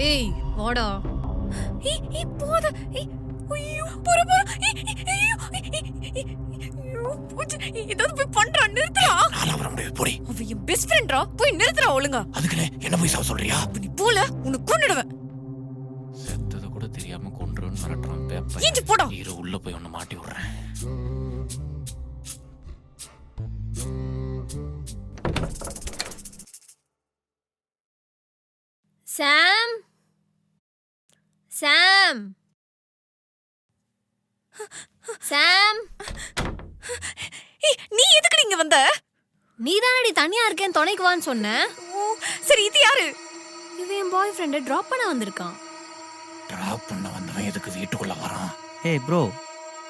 ஏய் வாடா. ஏய் போடா. ஐயோ போற. ஐயோ ஏதாவது போய் பண்றா, நிறுத்துறா. நாளா வர முடியாது போடி. அவ என் பெஸ்ட் ஃப்ரெண்ட்ரா, போய் நிறுத்துறா ஒழுங்கா. அதுக்குனே என்ன போய் சாவ சொல்றியா? நீ போல உன்னை கொன்னுடுவேன். செத்தத கூட தெரியாம கொன்றுன்னு மிரட்டுறான் பேப்பர். ஏஞ்சி போடா. இரு உள்ள போய் ஒன்னு மாட்டி விடுறேன். சாம் சாம் சாம், நீ எதுக்கு இங்க வந்த? நீ தானடி தனியா இருக்கேன் துணைக்கு வான்னு சொன்ன. சரி இது யாரு? இவன் என் பாய் ஃப்ரெண்டை டிராப் பண்ண வந்திருக்கான். டிராப் பண்ண வந்தவன் எதுக்கு வீட்டுக்குள்ள வரான்? ஏய் ப்ரோ,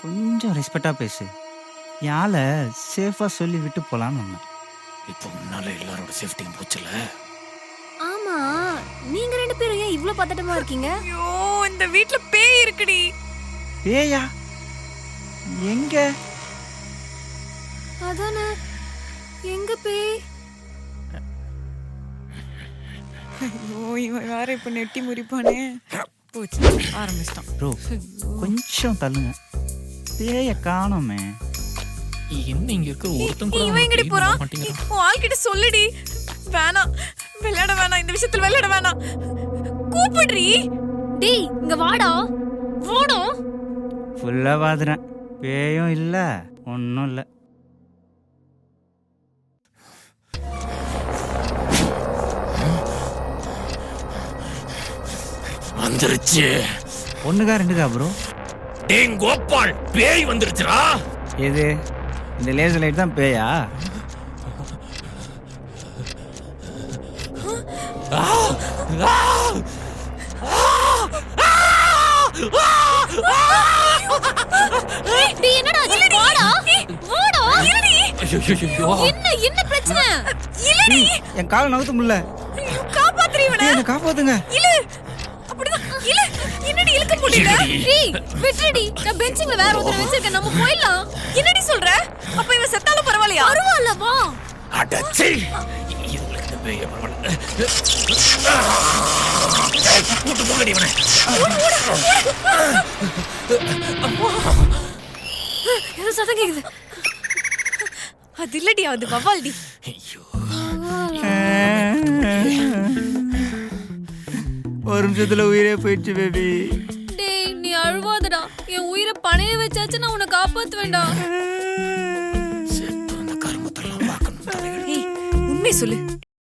கொஞ்சம் ரெஸ்பெக்டா பேசு. யால சேஃபா சொல்லி விட்டு போலான்னு வந்தேன். இப்போ உன்னால எல்லாரோட சேஃப்டியும் போச்சுல. ஆமா, நீங்க ரெண்டு பேரும் ஏன் இவ்ளோ பதட்டமா இருக்கீங்க? ஐயோ இந்த வீட்ல பேய் இருக்குடி. பேயா? எங்க? அதானே, எங்க பேய்? ஐயோ இவன் வேற இப்ப நெட்டி முறிப்பானே. போச்சு, ஆரம்பிச்சிட்டான். ப்ரோ கொஞ்சம் தள்ளுங்க, பேய காணோமே. என்ன இங்க இருக்க ஒருத்தன் கூட இவன் எங்கடி போறான்? மாட்டேங்கிறான். உன் ஆள்கிட்ட சொல்லுடி. வேணாம், விளையாட வேணாம், இந்த விஷயத்துல விளையாட வேணாம். கூப்பிடுறி. டேய் இங்க வாடா. வாடா. ஃபுல்லா வாதுறேன், பேயும் இல்ல ஒன்னும் இல்ல. வந்துருச்சு. ஒண்ணுக்கா ரெண்டுக்கா ப்ரோ? டேய் கோபால், பேய் வந்துருச்சுடா. எது இந்த லேசர் லைட் தான் பேயா? டேய் என்னடா ஆச்சு? வாடா. வாடா. இல்லடி. ஐயோ என்ன பிரச்சனை? இல்லடி. என் காலை நகர்த்த முடியல. காப்பாத்துறீ இவனை. என்ன காப்பாத்துங்க. இல்ல. அப்படிதான். இல்ல. என்னடி இழுக்க முடியல? டேய் விட்டுடி. நான் பெஞ்சிங்ல வேற ஒருத்தர வச்சிருக்கேன், நம்ம போயிடலாம். என்னடி சொல்ற? அப்ப இவன் செத்தாலும் பரவாயில்லையா? பரவாயில்ல வா. அடச்சி. இதுல இந்த பேய் பரவாயில்ல. கூட்டு போங்கடி இவனை. ஏதோ சத்தம் கேக்குது. அது இல்லடி, அது வவ்வால்டி. ஐயோ ஒரு நிமிஷத்துல உயிரே போயிடுச்சு பேபி. டேய் நீ அழுவாதடா. என் உயிரை பணைய வச்சாச்சு நான் உன்னை காப்பாத்துவேன்டா. செத்து அந்த கருமத்தெல்லாம் பார்க்கணும். ஏய் உண்மை சொல்லு,